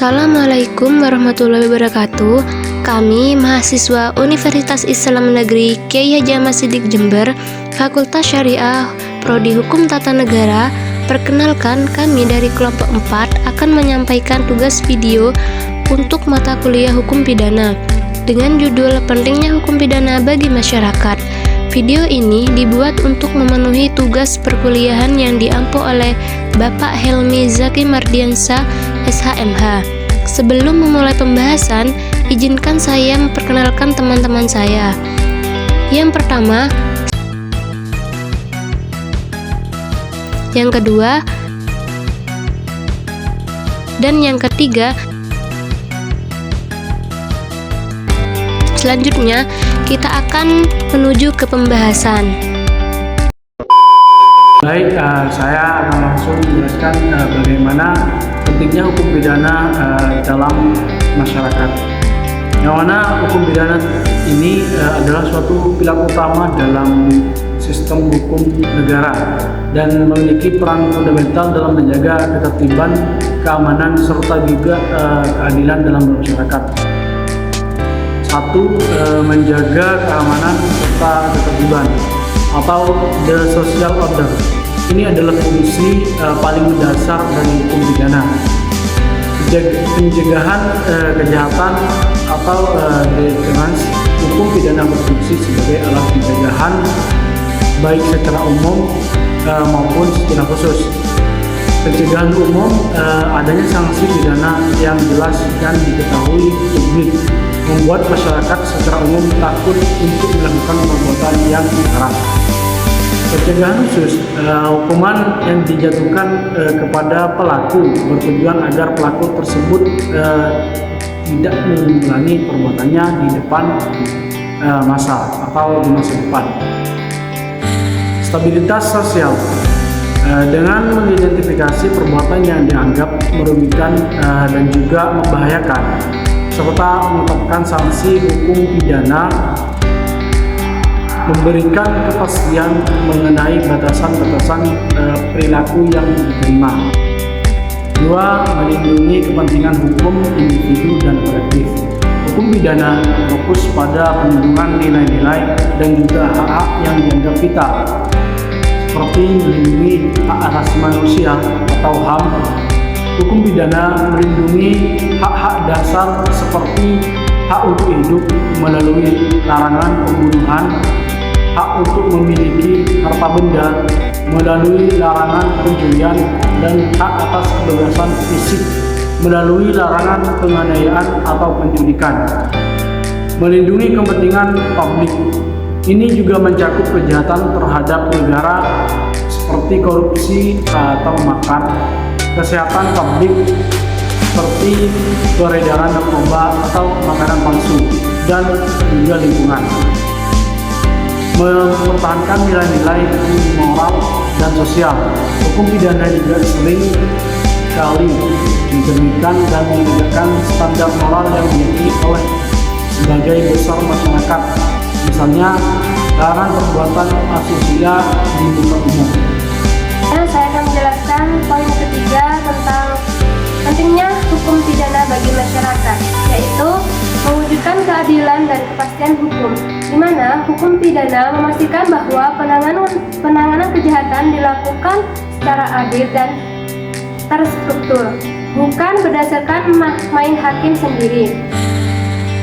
Assalamualaikum warahmatullahi wabarakatuh. Kami mahasiswa Universitas Islam Negeri Kyai Haji Ahmad Siddiq Jember, Fakultas Syariah, Prodi Hukum Tata Negara. Perkenalkan, kami dari kelompok 4 akan menyampaikan tugas video untuk mata kuliah Hukum Pidana dengan judul Pentingnya Hukum Pidana bagi Masyarakat. Video ini dibuat untuk memenuhi tugas perkuliahan yang diampu oleh Bapak Helmi Zaki Mardiansa, SHMH. Sebelum memulai pembahasan, izinkan saya memperkenalkan teman-teman saya. Yang pertama, yang kedua, dan yang ketiga. Selanjutnya, kita akan menuju ke pembahasan. Baik, saya akan langsung menjelaskan bagaimana pentingnya hukum pidana dalam masyarakat. Yang mana hukum pidana ini adalah suatu pilar utama dalam sistem hukum negara dan memiliki peran fundamental dalam menjaga ketertiban, keamanan, serta juga keadilan dalam masyarakat. Satu, menjaga keamanan serta ketertiban atau the social order. Ini adalah fungsi paling mendasar dari hukum pidana. Pencegahan kejahatan atau deterrence. Hukum pidana berfungsi sebagai alat pencegahan baik secara umum maupun secara khusus. Pencegahan umum, adanya sanksi pidana yang jelas dan diketahui publik, membuat masyarakat secara umum takut untuk melakukan perbuatan yang haram. Pencegahan khusus, hukuman yang dijatuhkan kepada pelaku bertujuan agar pelaku tersebut tidak mengulangi perbuatannya di depan masa atau di masa depan. Stabilitas sosial, dengan mengidentifikasi perbuatan yang dianggap merugikan dan juga membahayakan, serta menetapkan sanksi hukum pidana, memberikan kepastian mengenai batasan-batasan perilaku yang diterima. 2. Melindungi kepentingan hukum individu dan kolektif. Hukum pidana fokus pada perlindungan nilai-nilai dan juga hak-hak yang dianggap vital, seperti melindungi hak asasi manusia atau HAM. Hukum pidana melindungi hak-hak dasar seperti hak untuk hidup melalui larangan pembunuhan, hak untuk memiliki harta benda melalui larangan pencurian, dan hak atas kebebasan fisik melalui larangan penganiayaan atau penculikan. Melindungi kepentingan publik. Ini juga mencakup kejahatan terhadap negara seperti korupsi atau makar, kesehatan publik seperti peredaran narkoba atau makanan palsu, dan juga lingkungan. Mempertahankan nilai-nilai moral dan sosial. Hukum pidana juga sering kali mencerminkan dan menegakkan standar moral yang dimiliki oleh sebagai besar masyarakat. Misalnya, larangan perbuatan asusila di muka umum. Saya akan menjelaskan poin ketiga tentang pentingnya hukum pidana bagi masyarakat, yaitu mewujudkan keadilan dan kepastian hukum, di mana hukum pidana memastikan bahwa penanganan kejahatan dilakukan secara adil dan terstruktur, bukan berdasarkan main hakim sendiri.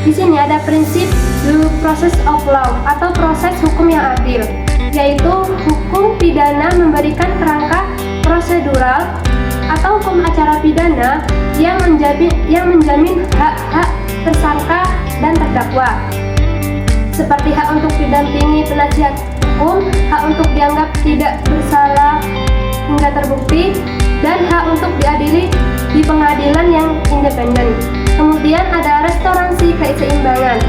Di sini ada prinsip due process of law atau proses hukum yang adil, yaitu hukum pidana memberikan kerangka prosedural atau hukum acara pidana yang menjamin hak-hak tersangka dan terdakwa, seperti hak untuk didampingi penasihat hukum, hak untuk dianggap tidak bersalah hingga terbukti, dan hak untuk diadili di pengadilan yang independen. Kemudian ada restoransi keseimbangan.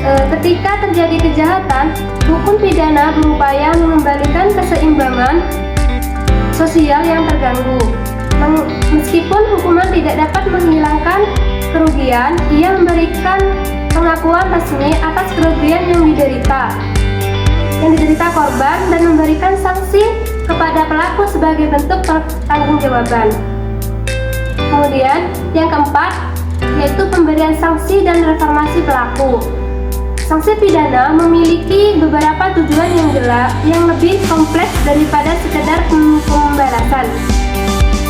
Ketika terjadi kejahatan, hukum pidana berupaya mengembalikan keseimbangan sosial yang terganggu. Meskipun hukuman tidak dapat menghilangkan kerugian, ia memberikan pengakuan resmi atas kerugian yang diderita korban dan memberikan sanksi kepada pelaku sebagai bentuk pertanggungjawaban. Kemudian yang keempat yaitu pemberian sanksi dan reformasi pelaku. Sanksi pidana memiliki beberapa tujuan yang lebih kompleks daripada sekedar pembalasan,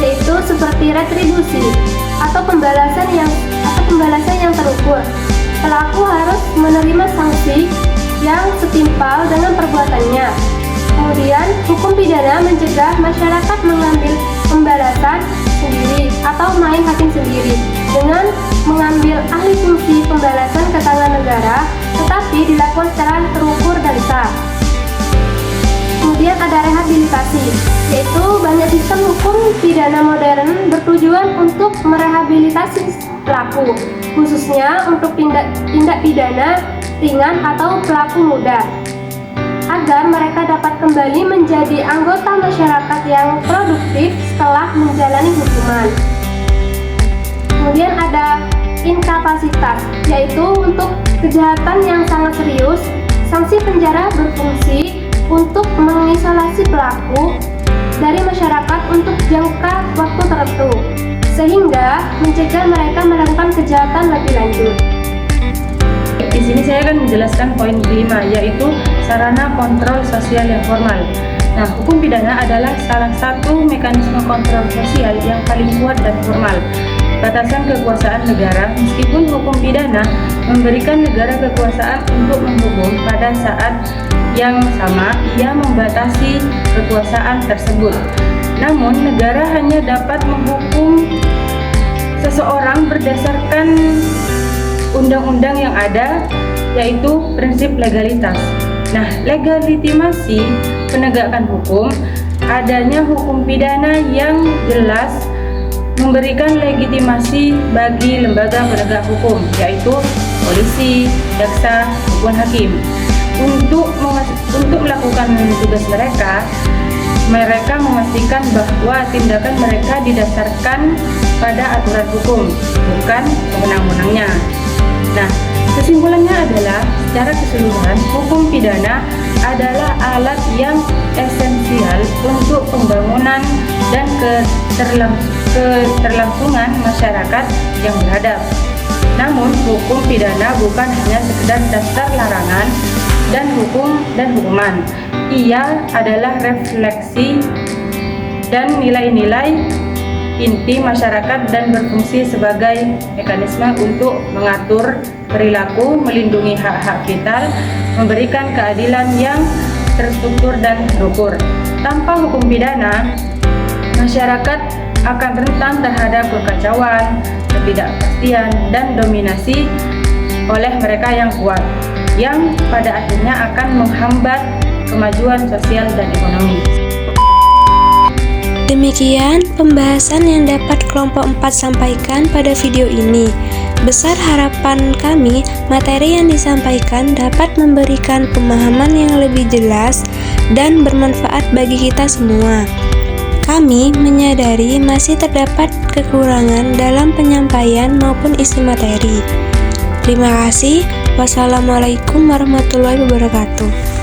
yaitu seperti retribusi atau pembalasan yang terukur. Pelaku harus menerima sanksi yang setimpal dengan perbuatannya. Kemudian, hukum pidana mencegah masyarakat mengambil pembalasan sendiri atau main hakim sendiri dengan mengambil alih fungsi pembalasan ke tangan negara, tetapi dilakukan secara terukur dan sah. Kemudian ada rehabilitasi, yaitu banyak sistem hukum pidana modern bertujuan untuk merehabilitasi pelaku, khususnya untuk tindak pidana ringan atau pelaku muda, agar mereka dapat kembali menjadi anggota masyarakat yang produktif setelah menjalani hukuman. Kemudian ada inkapasitas, yaitu untuk kejahatan yang sangat serius, sanksi penjara berfungsi untuk mengisolasi pelaku dari masyarakat untuk jangka waktu tertentu, sehingga mencegah mereka melakukan kejahatan lebih lanjut. Di sini saya akan menjelaskan poin kelima, yaitu sarana kontrol sosial yang formal. Nah, hukum pidana adalah salah satu mekanisme kontrol sosial yang paling kuat dan formal. Batasan kekuasaan negara, meskipun hukum pidana memberikan negara kekuasaan untuk menghukum, pada saat yang sama ia membatasi kekuasaan tersebut. Namun, negara hanya dapat menghukum seseorang berdasarkan undang-undang yang ada, yaitu prinsip legalitas. Nah, legitimasi penegakan hukum, adanya hukum pidana yang jelas memberikan legitimasi bagi lembaga penegak hukum, yaitu polisi, jaksa, maupun hakim. Untuk melakukan tugas mereka memastikan bahwa tindakan mereka didasarkan pada aturan hukum, bukan wewenang-wewenangnya. Nah, kesimpulannya adalah secara keseluruhan hukum pidana adalah alat yang esensial untuk pembangunan dan keterlangsungan masyarakat yang beradab. Namun, hukum pidana bukan hanya sekedar daftar larangan dan hukuman. Ia adalah refleksi dan nilai-nilai inti masyarakat dan berfungsi sebagai mekanisme untuk mengatur perilaku, melindungi hak-hak vital, memberikan keadilan yang terstruktur dan terukur. Tanpa hukum pidana, masyarakat akan rentan terhadap kekacauan, ketidakpastian, dan dominasi oleh mereka yang kuat, yang pada akhirnya akan menghambat kemajuan sosial dan ekonomi. Demikian pembahasan yang dapat kelompok 4 sampaikan pada video ini. Besar harapan kami, materi yang disampaikan dapat memberikan pemahaman yang lebih jelas dan bermanfaat bagi kita semua. Kami menyadari masih terdapat kekurangan dalam penyampaian maupun isi materi. Terima kasih. Wassalamualaikum warahmatullahi wabarakatuh.